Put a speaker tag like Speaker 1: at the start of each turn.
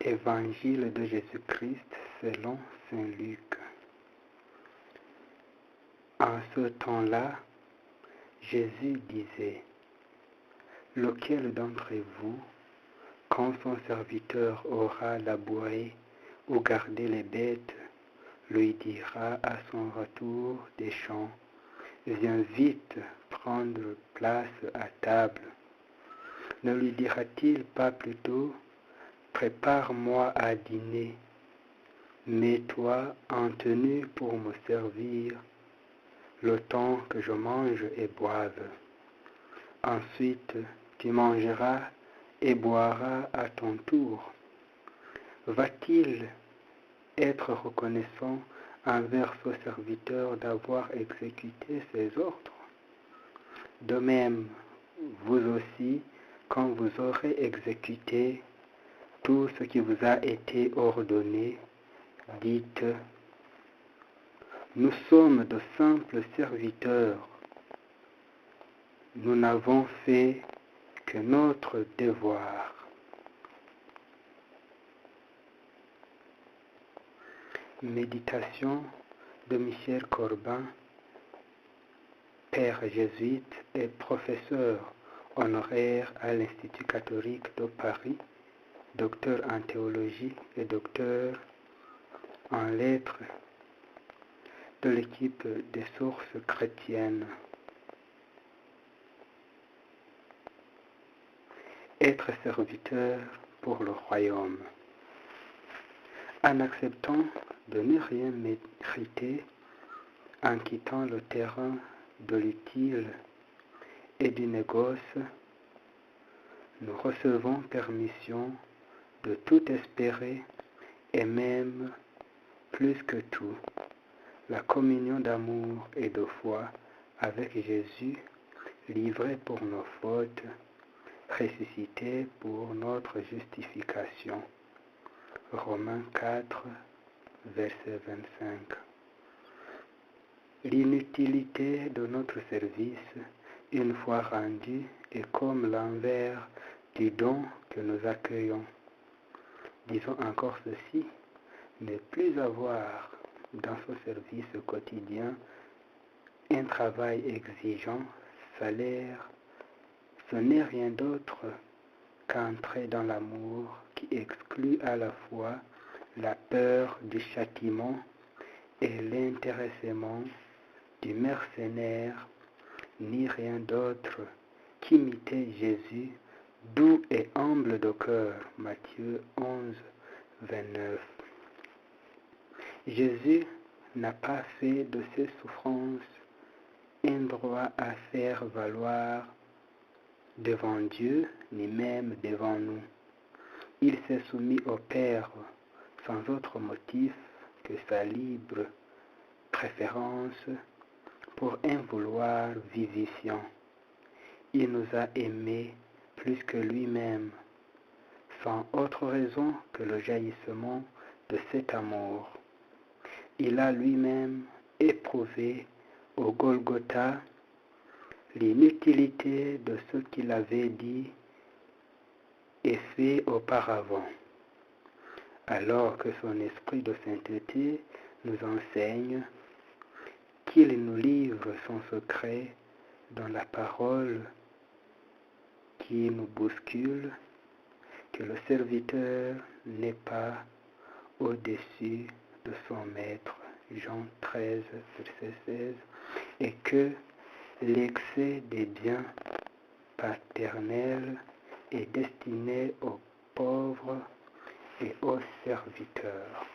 Speaker 1: Évangile de Jésus-Christ selon saint Luc. En ce temps-là, Jésus disait, « Lequel d'entre vous, quand son serviteur aura labouré ou gardé les bêtes, lui dira à son retour des champs, « Viens vite prendre place à table ». Ne lui dira-t-il pas plutôt, « Prépare-moi à dîner, mets-toi en tenue pour me servir, le temps que je mange et boive. Ensuite, tu mangeras et boiras à ton tour. » Va-t-il être reconnaissant envers ce serviteur d'avoir exécuté ses ordres? De même, vous aussi, quand vous aurez exécuté tout ce qui vous a été ordonné, dites, « Nous sommes de simples serviteurs. Nous n'avons fait que notre devoir. » Méditation de Michel Corbin, père jésuite et professeur honoraire à l'Institut catholique de Paris, docteur en théologie et docteur en lettres de l'équipe des sources chrétiennes. Être serviteur pour le royaume. En acceptant de ne rien mériter, en quittant le terrain de l'utile et du négoce, nous recevons permission de tout espérer et même, plus que tout, la communion d'amour et de foi avec Jésus, livré pour nos fautes, ressuscité pour notre justification. Romains 4, verset 25. L'inutilité de notre service, une fois rendu, est comme l'envers du don que nous accueillons. Disons encore ceci, ne plus avoir dans ce service quotidien un travail exigeant, salaire, ce n'est rien d'autre qu'entrer dans l'amour qui exclut à la fois la peur du châtiment et l'intéressement du mercenaire, ni rien d'autre qu'imiter Jésus, doux et humble de cœur. Matthieu 11, 29. Jésus n'a pas fait de ses souffrances un droit à faire valoir devant Dieu, ni même devant nous. Il s'est soumis au Père sans autre motif que sa libre préférence pour un vouloir vivifiant. Il nous a aimés plus que lui-même, sans autre raison que le jaillissement de cet amour. Il a lui-même éprouvé au Golgotha l'inutilité de ce qu'il avait dit et fait auparavant, alors que son esprit de sainteté nous enseigne qu'il nous livre son secret dans la parole qui nous bouscule, que le serviteur n'est pas au-dessus de son maître, Jean 13, verset 16, et que l'excès des biens paternels est destiné aux pauvres et aux serviteurs.